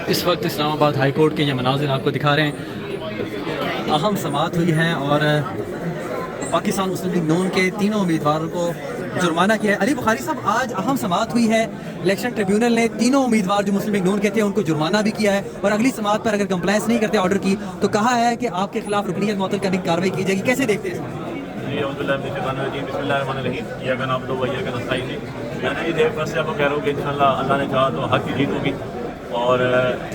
اس وقت اسلام آباد high court کے یہ مناظر آپ کو دکھا رہے ہیں. اہم سماعت ہوئی ہے اور پاکستان مسلم لیگ نون کے تینوں امیدواروں کو جرمانہ کیا ہے. علی بخاری صاحب، آج اہم سماعت ہوئی ہے. الیکشن ٹریبیونل نے تینوں امیدوار جو مسلم لیگ نون کے تھے ان کو جرمانہ بھی کیا ہے اور اگلی سماعت پر اگر کمپلائنس نہیں کرتے آرڈر کی تو کہا ہے کہ آپ کے خلاف رکنیت معطل کرنے کی کارروائی کی جائے گی. کیسے دیکھتے ہیں بسم اللہ الرحمن الرحیم. یا کا نام تو وہی کا نستعین. میں نے یہ دیکھ سے آپ کو کہہ رہا ہوں کہ انشاءاللہ اللہ نے چاہا تو حق کی جیت ہوگی اور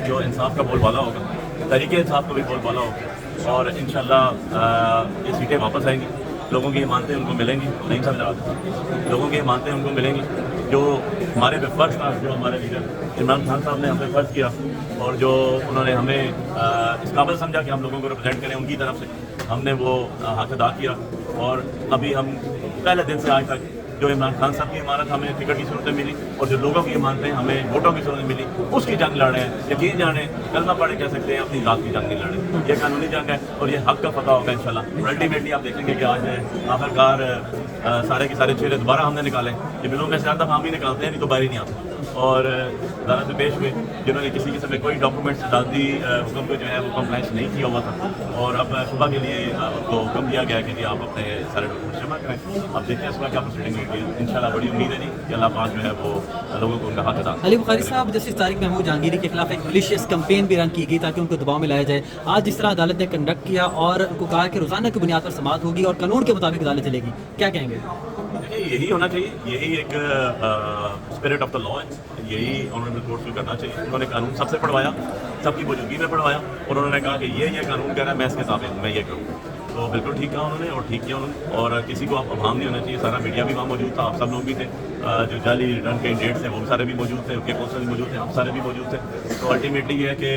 جو انصاف کا بول بالا ہوگا، طریقے انصاف کا بھی بول بالا ہوگا اور انشاءاللہ یہ سیٹیں واپس آئیں گی. لوگوں کی امانتیں ان کو ملیں گی. نہیں سمجھا، لوگوں کی امانتیں ان کو ملیں گی. جو ہمارے پہ فرض تھا، جو ہمارے لیڈر عمران خان صاحب نے ہم پہ فرض کیا اور جو انہوں نے ہمیں اس قابل سمجھا کہ ہم لوگوں کو ریپرزینٹ کریں، ان کی طرف سے ہم نے وہ حق ادا کیا. اور ابھی ہم پہلے دن سے آج تک جو عمران خان صاحب کی امانت ہمیں ٹکٹ کی صورت میں ملی اور جو لوگوں کی امانتیں ہمیں ووٹوں کی صورت میں ملی، اس کی جنگ لڑ رہے ہیں. یقین جانیں، کلمہ پڑھے کہہ سکتے ہیں، اپنی ذات کی جنگ نہیں لڑ رہے. یہ قانونی جنگ ہے اور یہ حق کا فتح ہوگا انشاءاللہ. اور الٹیمیٹلی آپ دیکھیں گے کہ آج آخرکار سارے کے سارے چہرے دوبارہ ہم نے نکالے. یہ بلوں میں سے زیادہ ہم ہی نکالتے ہیں، نہیں تو باہر ہی نہیں آتے. اور عدالت میں پیش ہوئے جنہوں نے کسی قسم میں کوئی ڈاکومنٹس عدالتی حکم کو جو ہے وہ کمپلائنس نہیں کیا ہوا تھا اور اب صبح کے لیے ان کو حکم دیا گیا کہ جی آپ اپنے سارے ڈاکومنٹس جمع کریں. اب دیکھتے ہیں اس میں کیا پروسیڈنگ ہوگی. انشاءاللہ بڑی امید ہے جی کہ اللہ پاک جو ہے وہ لوگوں کو ان کا حق ادا. علی بخاری صاحب، جسٹس طارق محمود جہانگیری کے خلاف ایک ملیشیس کمپین بھی رن کی گئی تاکہ ان کو دباؤ میں لایا جائے. آج جس طرح عدالت نے کنڈکٹ کیا اور ان کو کہا کہ روزانہ کی بنیاد پر سماعت ہوگی اور قانون کے مطابق عدالت چلے گی، کیا کہیں گے؟ یہی ہونا چاہیے. یہی ایک اسپرٹ آف دا لا ہے. یہی آنریبل کورٹ کو کرنا چاہیے. انہوں نے قانون سب سے پڑھوایا، سب کی موجودگی میں پڑھوایا اور انہوں نے کہا کہ یہ قانون کہہ رہا ہے، میں اس کے تابع میں یہ کروں. تو بالکل ٹھیک کہا انہوں نے اور ٹھیک کیا انہوں نے. اور کسی کو ابہام نہیں ہونا چاہیے. سارا میڈیا بھی وہاں موجود تھا، آپ سب لوگ بھی تھے. جو جعلی ریٹرن کے ڈیٹس ہیں وہ سارے بھی موجود تھے، ان کے کونسل بھی موجود تھے، ہم سارے بھی موجود تھے. تو الٹیمیٹلی یہ ہے کہ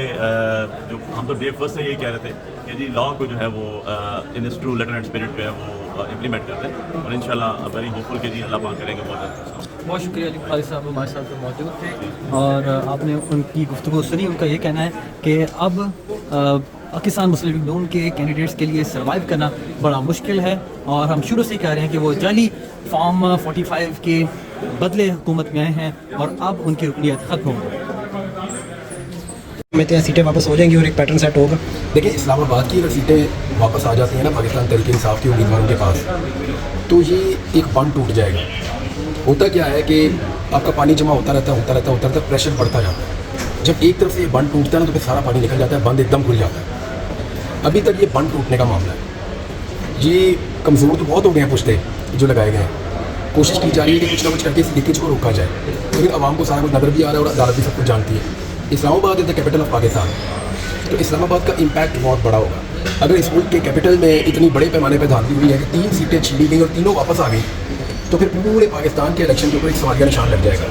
جو ہم تو ڈے فرسٹ سے یہی کہہ رہے تھے کہ جی لا کو جو ہے وہ in its true letter and spirit جو ہے وہ امپلیمنٹ کرتے ہیں اور انشاءاللہ ویری ہوپ فل کہ جی اللہ پاک کریں گے. بہت شکریہ علی بخاری صاحب، ہمارے ساتھ موجود تھے اور آپ نے ان کی گفتگو سنی. ان کا یہ کہنا ہے کہ اب پاکستان مسلم لیگ نون کے کینڈیڈیٹس کے لیے سروائیو کرنا بڑا مشکل ہے اور ہم شروع سے ہی کہہ رہے ہیں کہ وہ جعلی فارم 45 کے بدلے حکومت میں آئے ہیں اور اب ان کی رکنیت ختم ہو گئی. سیٹیں واپس ہو جائیں گی اور ایک پیٹرن سیٹ ہوگا. دیکھیں، اسلام آباد کی اگر سیٹیں واپس آ جاتی ہیں نا پاکستان تحریک انصاف کے امیدواروں کے پاس، تو یہ ایک بند ٹوٹ جائے گا. ہوتا کیا ہے کہ آپ کا پانی جمع ہوتا رہتا ہے، پریشر بڑھتا جاتا ہے. جب ایک طرف سے یہ بند ٹوٹتا ہے نا تو پھر سارا پانی نکل جاتا ہے، بند ایک دم کھل جاتا ہے. ابھی تک یہ بند ٹوٹنے کا معاملہ ہے. یہ کمزور تو بہت ہو گئے ہیں پشتے جو لگائے گئے ہیں. کوشش کی جا رہی ہے کہ کچھ نہ کچھ کر کے اس لیکیج کو روکا جائے، لیکن عوام کو سارا کچھ نظر بھی آ رہا ہے اور عدالت بھی سب کچھ جانتی ہے. اسلام آباد از دا کیپٹل آف پاکستان، تو اسلام آباد کا امپیکٹ بہت بڑا ہوگا. اگر اس ملک کے کیپٹل میں اتنی بڑے پیمانے پہ دھاندلی ہوئی ہے کہ 3 سیٹیں چھینی گئیں اور تینوں واپس آ گئی، تو پھر پورے پاکستان کے الیکشن کے اوپر ایک سوالیہ نشان لگ جائے گا.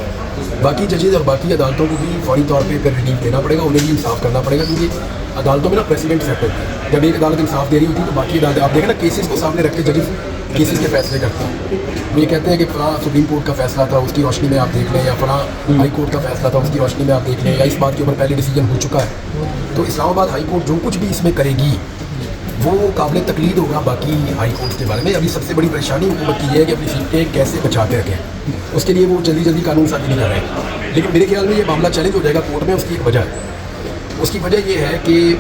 باقی ججز اور باقی عدالتوں کو بھی فوری طور پہ پھر ریلیف دینا پڑے گا، انہیں بھی انصاف کرنا پڑے گا، کیونکہ عدالتوں میں نا پریسیڈنٹ سیٹ ہوتا ہے. جب ایک عدالت انصاف دے رہی ہوتی ہے تو باقی عدالتیں آپ دیکھیں نا کیسز کو سامنے رکھ کے ججز کیسز کے فیصلے کرتے ہیں. وہ یہ کہتے ہیں کہ فلاں سپریم کورٹ کا فیصلہ تھا، اس کی روشنی میں آپ دیکھ لیں، یا فلاں ہائی کورٹ کا فیصلہ تھا، اس کی روشنی میں آپ دیکھ لیں، یا اس بات کے اوپر پہلے ڈیسیجن ہو چکا ہے. تو اسلام آباد ہائی کورٹ جو کچھ بھی اس میں کرے گی وہ قابل تقلید ہوگا باقی ہائی کورٹ کے بارے میں. ابھی سب سے بڑی پریشانی حکومت کی ہے کہ اپنی سیٹیں کیسے بچا کے رکھیں. اس کے لیے وہ جلدی قانون سازی نہیں کر رہے ہیں، لیکن میرے خیال میں یہ معاملہ چیلنج ہو جائے گا کورٹ میں. اس کی ایک وجہ ہے، اس کی وجہ یہ ہے کہ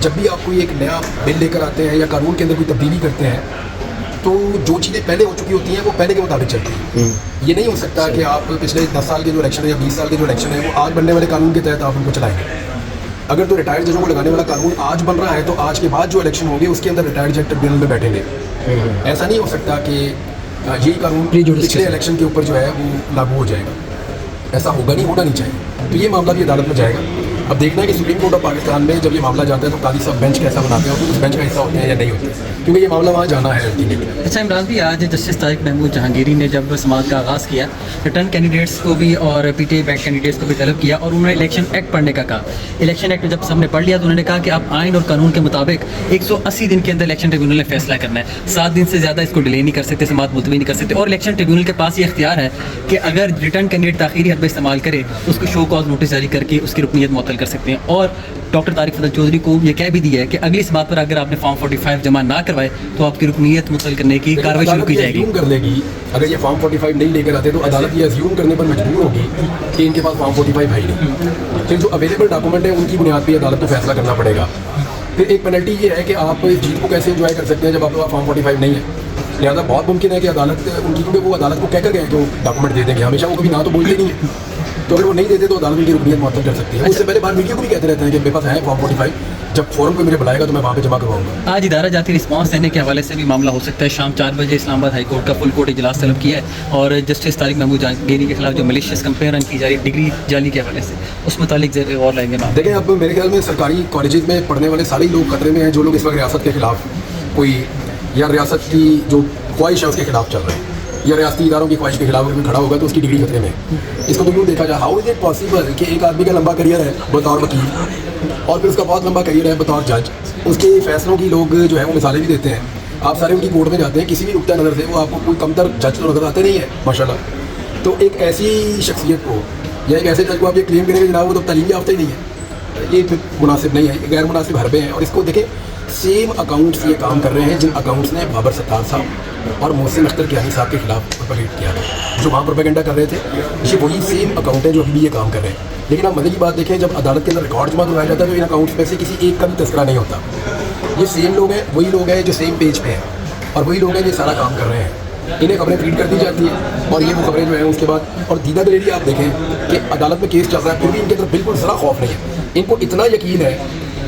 جب بھی آپ کوئی ایک نیا بل لے کر آتے ہیں یا قانون کے اندر کوئی تبدیلی کرتے ہیں تو جو چیزیں پہلے ہو چکی ہوتی ہیں وہ پہلے کے مطابق چلتی ہیں. یہ نہیں ہو سکتا کہ آپ پچھلے 10 سال کے جو الیکشن ہے یا 20 سال کے جو الیکشن ہے وہ آج بننے والے قانون کے تحت آپ ان کو چلائیں گے. اگر تو ریٹائرڈ ججوں کو لگانے والا قانون آج بن رہا ہے تو آج کے بعد جو الیکشن ہوں گے اس کے اندر ریٹائرڈ جج ٹربیونل میں بیٹھیں گے. ایسا نہیں ہو سکتا کہ یہی قانون پچھلے الیکشن کے اوپر جو ہے وہ لاگو ہو جائے گا. ایسا ہوگا نہیں، ہونا نہیں چاہیے. تو یہ معاملہ بھی عدالت میں جائے گا. اب دیکھنا ہے کہ سپریم کورٹ آف پاکستان میں جب یہ معاملہ جاتا ہے تو قاضی صاحب بینچ کیسا بناتے ہیں اور اس بینچ کا حصہ ہوتے ہیں یا نہیں ہوتے، کیونکہ یہ معاملہ وہاں جانا ہے. اچھا عمران بھی، آج جسٹس طارق محمود جہانگیری نے جب سماعت کا آغاز کیا، ریٹرن کینڈیڈیٹس کو بھی اور P T I back candidates کو بھی طلب کیا اور انہوں نے الیکشن ایکٹ پڑھنے کا کہا. الیکشن ایکٹ جب سب نے پڑھ لیا تو انہوں نے کہا کہ آپ آئین اور قانون کے مطابق 180 دن کے اندر الیکشن ٹریبیونل نے فیصلہ کرنا ہے. 7 دن سے زیادہ اس کو ڈیلے نہیں کر سکتے، سماعت ملتوی نہیں کر سکتے. اور الیکشن ٹریبیونل کے پاس یہ اختیار ہے کہ اگر ریٹرن کینڈیڈیٹ تاخیری حربہ استعمال کرے تو اس کو شو کاز نوٹس جاری کر کے اس کی رکنیت معطل کر سکتے ہیں. اور ڈاکٹر طارق فضل چودھری کو یہ کہہ بھی دیا ہے کہ اگلی اس بات پر اگر آپ نے فارم 45 جمع نہ کروائے تو آپ کی رکنیت مطلق کرنے کی کارروائی شروع کی جائے گی. کر لے گی اگر یہ فارم 45 نہیں لے کر آتے تو عدالت یہ ازیوم کرنے پر مجبور ہوگی کہ ان کے پاس فارم 45 ہے ہی نہیں. پھر جو اویلیبل ڈاکومنٹ ہے ان کی بنیاد پہ عدالت کو فیصلہ کرنا پڑے گا. پھر ایک پینلٹی یہ ہے کہ آپ جیت کو کیسے انجوائے کر سکتے ہیں جب آپ کے پاس فارم 45 نہیں ہے. لہٰذا بہت ممکن ہے کہ عدالت ان کی, کیونکہ وہ عدالت کو کہہ کر گئے کہ وہ ڈاکومنٹ دے دیں گے, ہمیشہ وہ کبھی نہ تو بولتے نہیں ہیں, تو اگر وہ نہیں دیتے تو عدالت ان کی رکنیت معطل کر سکتی ہے. اس سے پہلے بار میڈیا کو بھی کہتے رہتے ہیں کہ میرے پاس ہے فارم 45, جب فورم کو مجھے بلائے گا تو میں وہاں پہ جمع کرواؤں گا. آج ادارہ جاتی رسپانس دینے کے حوالے سے بھی معاملہ ہو سکتا ہے. شام 4 بجے اسلام آباد ہائی کورٹ کا فل کورٹ اجلاس طلب کیا ہے اور جسٹس طارق محمود جہانگیری کے خلاف جو ملیشیس کمپین رن کی جا رہی ڈگری جعلی کے حوالے سے اس متعلق غور لائیں گے. دیکھیں اب میرے خیال میں سرکاری کالجز میں پڑھنے والے سارے لوگ خطرے میں ہیں جو لوگ اس وقت ریاست کے خلاف کوئی یا ریاست کی جو خواہش ہے اس کے خلاف چل رہے ہیں یا ریاستی اداروں کی خواہش کے خلاف اگر کھڑا ہوگا تو اس کی ڈگری خطرے میں. اس کو تو یوں دیکھا جائے, ہاؤ از اٹ پاسبل کہ ایک آدمی کا لمبا کریئر ہے بطور وکیل اور پھر اس کا بہت لمبا کریئر ہے بطور جج, اس کے فیصلوں کی لوگ جو ہے وہ مثالیں بھی دیتے ہیں. آپ سارے ان کی کورٹ میں جاتے ہیں, کسی بھی نقطۂ نظر سے وہ آپ کو کوئی کمتر جج تو نظر آتے نہیں ہے ماشاء اللہ. تو ایک ایسی شخصیت کو یا ایک ایسے جج کو آپ یہ کلیم کریں کہ جناب وہ تو تعلیم یافتہ ہی نہیں ہے, یہ پھر مناسب نہیں ہے, غیر مناسب حربے ہیں. اور اس کو دیکھیں سیم اکاؤنٹس یہ کام کر رہے ہیں جن اکاؤنٹس نے بابر ستار صاحب اور محسن اختر کیانی صاحب کے خلاف پروپیگنڈا کیا تھا, جو وہاں پروپیگنڈا کر رہے تھے. یہ وہی سیم اکاؤنٹ ہیں جو ابھی بھی یہ کام کر رہے ہیں. لیکن آپ مزے کی بات دیکھیں, جب عدالت کے اندر ریکارڈ جمع کروایا جاتا ہے تو ان اکاؤنٹس میں سے کسی ایک کا بھی تذکرہ نہیں ہوتا. یہ سیم لوگ ہیں, وہی لوگ ہیں جو سیم پیج پہ ہیں اور وہی لوگ ہیں جو سارا کام کر رہے ہیں. انہیں خبریں فیڈ کر دی جاتی ہیں اور یہ وہ خبریں جو ہیں اس کے بعد. اور دیدہ دلیری آپ دیکھیں کہ عدالت میں کیس چل رہا ہے پھر بھی ان کے اندر بالکل ذرا خوف نہیں ہے. ان کو اتنا یقین ہے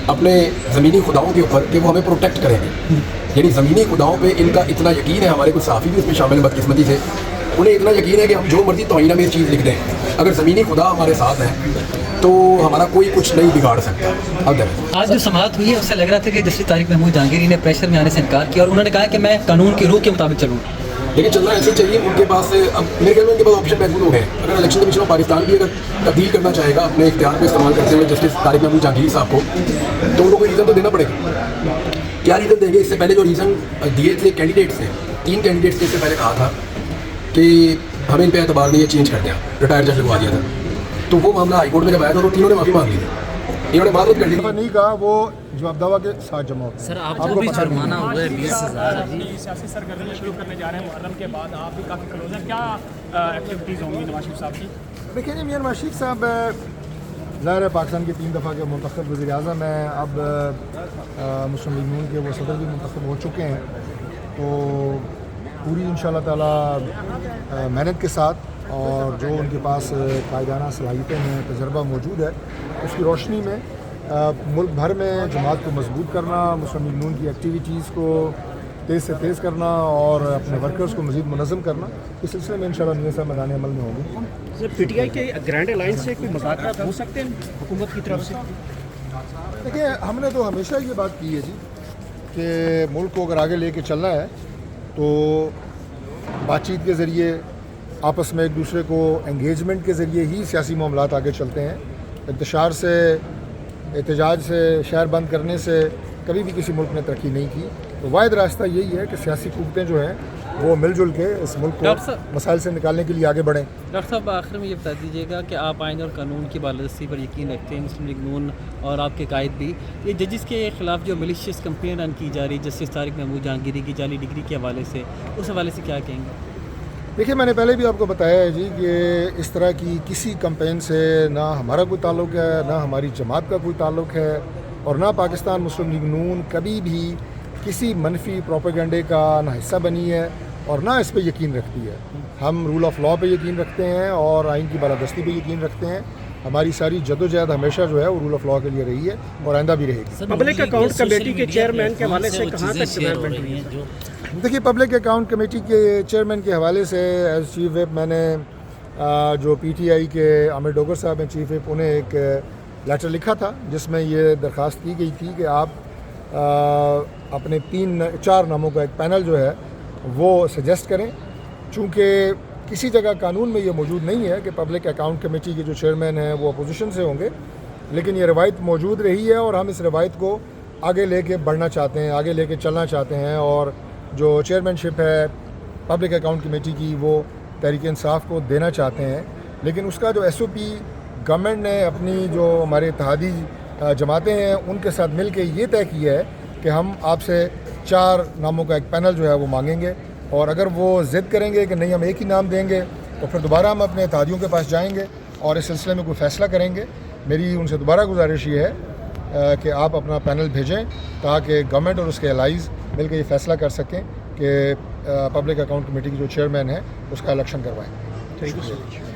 اپنے زمینی خداؤں کے اوپر کہ وہ ہمیں پروٹیکٹ کریں گے. یعنی زمینی خداؤں پہ ان کا اتنا یقین ہے, ہمارے کچھ صحافی بھی اس میں شامل ہیں بدقسمتی سے, انہیں اتنا یقین ہے کہ ہم جو مرضی توہین میں چیز لکھ دیں, اگر زمینی خدا ہمارے ساتھ ہیں تو ہمارا کوئی کچھ نہیں بگاڑ سکتا. اب آج جو سماعت ہوئی ہے اس سے لگ رہا تھا کہ جسٹس طارق محمود جہانگیری نے پریشر میں آنے سے انکار کیا اور انہوں نے کہا کہ میں قانون کی روح کے مطابق چلوں. لیکن چلنا ایسے چاہیے. ان کے پاس اب میرے خیال میں ان کے پاس آپشن محدود ہو گئے. اگر الیکشن کمیشن آف پاکستان بھی اگر تبدیل کرنا چاہے گا اپنے اختیار کو استعمال کرتے ہوئے جسٹس طارق محمود جہانگیری صاحب کو, تو ان کو کوئی ریزن تو دینا پڑے گا. کیا ریزن دیں گے؟ اس سے پہلے جو ریزن دیے تھے کینڈیڈیٹس نے, 3 کینڈیڈیٹس نے اس سے پہلے کہا تھا کہ ہمیں ان پہ اعتبار نہیں ہے, چینج کر دیں, ریٹائر جج لگوا دیا تھا. تو وہ معاملہ ہائی کورٹ میں جب آیا تھا تو تینوں نے معافی مانگ لی تھی. انہوں نے معذرت کر لی نہیں کہا, وہ جواب دعویٰ کے ساتھ جمع ہو. سر آپ کو بھی جرمانہ ہوا ہے 20,000. سیاسی سرگرمیاں شروع کرنے جا رہے ہیں محرم کے بعد, آپ بھی کافی کلوز ہیں, کیا ایکٹیویٹیز ہوں گی نواز شریف صاحب کی؟ دیکھیں جی, میاں نواز شریف صاحب ظاہر ہے پاکستان کے 3 دفعہ کے منتخب وزیر اعظم ہیں. اب مسلم لیگ نون کے وہ صدر بھی منتخب ہو چکے ہیں. تو پوری انشاءاللہ تعالیٰ محنت کے ساتھ اور جو ان کے پاس قائدانہ صلاحیتیں ہیں, تجربہ موجود ہے, اس کی روشنی میں ملک بھر میں جماعت کو مضبوط کرنا, مسلم لیگ نون کی ایکٹیویٹیز کو تیز سے تیز کرنا اور اپنے ورکرز کو مزید منظم کرنا, اس سلسلے میں انشاءاللہ نیسا میدان عمل میں ہوگی. سر پی ٹی آئی کے گرینڈ الائنس سے کوئی مذاکرات ہو سکتے ہیں حکومت کی طرف سے؟ دیکھیں ہم نے تو ہمیشہ یہ بات کی ہے جی کہ ملک کو اگر آگے لے کے چلنا ہے تو بات چیت کے ذریعے, آپس میں ایک دوسرے کو انگیجمنٹ کے ذریعے ہی سیاسی معاملات آگے چلتے ہیں. انتشار سے, احتجاج سے, شہر بند کرنے سے کبھی بھی کسی ملک نے ترقی نہیں کی. تو واحد راستہ یہی ہے کہ سیاسی قوتیں جو ہیں وہ مل جل کے اس ملک کو مسائل سے نکالنے کے لیے آگے بڑھیں. ڈاکٹر صاحب آخر میں یہ بتا دیجیے گا کہ آپ آئین اور قانون کی بالادستی پر یقین رکھتے ہیں, مسلم لیگ نون اور آپ کے قائد بھی. یہ ججز کے خلاف جو ملیشیس کمپین رن کی جا رہی جسٹس طارق محمود جہانگیری کی جعلی ڈگری کے حوالے سے, اس حوالے سے کیا کہیں گے؟ دیکھیے میں نے پہلے بھی آپ کو بتایا ہے جی کہ اس طرح کی کسی کمپین سے نہ ہمارا کوئی تعلق ہے, نہ ہماری جماعت کا کوئی تعلق ہے, اور نہ پاکستان مسلم لیگ نون کبھی بھی کسی منفی پروپیگنڈے کا نہ حصہ بنی ہے اور نہ اس پہ یقین رکھتی ہے. ہم رول آف لاء پہ یقین رکھتے ہیں اور آئین کی بالادستی پہ یقین رکھتے ہیں. ہماری ساری جدوجہد ہمیشہ جو ہے وہ رول آف لاء کے لیے رہی ہے اور آئندہ بھی رہے گی. پبلک اکاؤنٹ کمیٹی کے چیئرمین کے حوالے سے کہاں تک ڈیولپمنٹ ہوئی ہے؟ دیکھیے پبلک اکاؤنٹ کمیٹی کے چیئرمین کے حوالے سے ایز چیف وپ میں نے جو پی ٹی آئی کے عامر ڈوگر صاحب ہیں چیف وپ, انہیں ایک لیٹر لکھا تھا جس میں یہ درخواست کی گئی تھی کہ آپ اپنے 4 ناموں کا ایک پینل جو ہے وہ سجیسٹ کریں. چونکہ کسی جگہ قانون میں یہ موجود نہیں ہے کہ پبلک اکاؤنٹ کمیٹی کے جو چیئرمین ہیں وہ اپوزیشن سے ہوں گے, لیکن یہ روایت موجود رہی ہے اور ہم اس روایت کو آگے لے کے بڑھنا چاہتے ہیں, آگے لے کے چلنا چاہتے ہیں. اور جو چیئرمین شپ ہے پبلک اکاؤنٹ کمیٹی کی وہ تحریک انصاف کو دینا چاہتے ہیں, لیکن اس کا جو ایس او پی گورنمنٹ نے اپنی جو ہمارے اتحادی جماعتیں ہیں ان کے ساتھ مل کے یہ طے کیا ہے کہ ہم آپ سے 4 ناموں کا ایک پینل جو ہے وہ مانگیں گے، اور اگر وہ ضد کریں گے کہ نہیں ہم ایک ہی نام دیں گے تو پھر دوبارہ ہم اپنے اتحادیوں کے پاس جائیں گے اور اس سلسلے میں کوئی فیصلہ کریں گے۔ میری ان سے دوبارہ گزارش یہ ہے کہ آپ اپنا پینل بھیجیں تاکہ گورنمنٹ اور اس کے الائز مل کے یہ فیصلہ کر سکیں کہ پبلک اکاؤنٹ کمیٹی کی جو چیئرمین ہے اس کا الیکشن کروائیں۔ Thank you so much.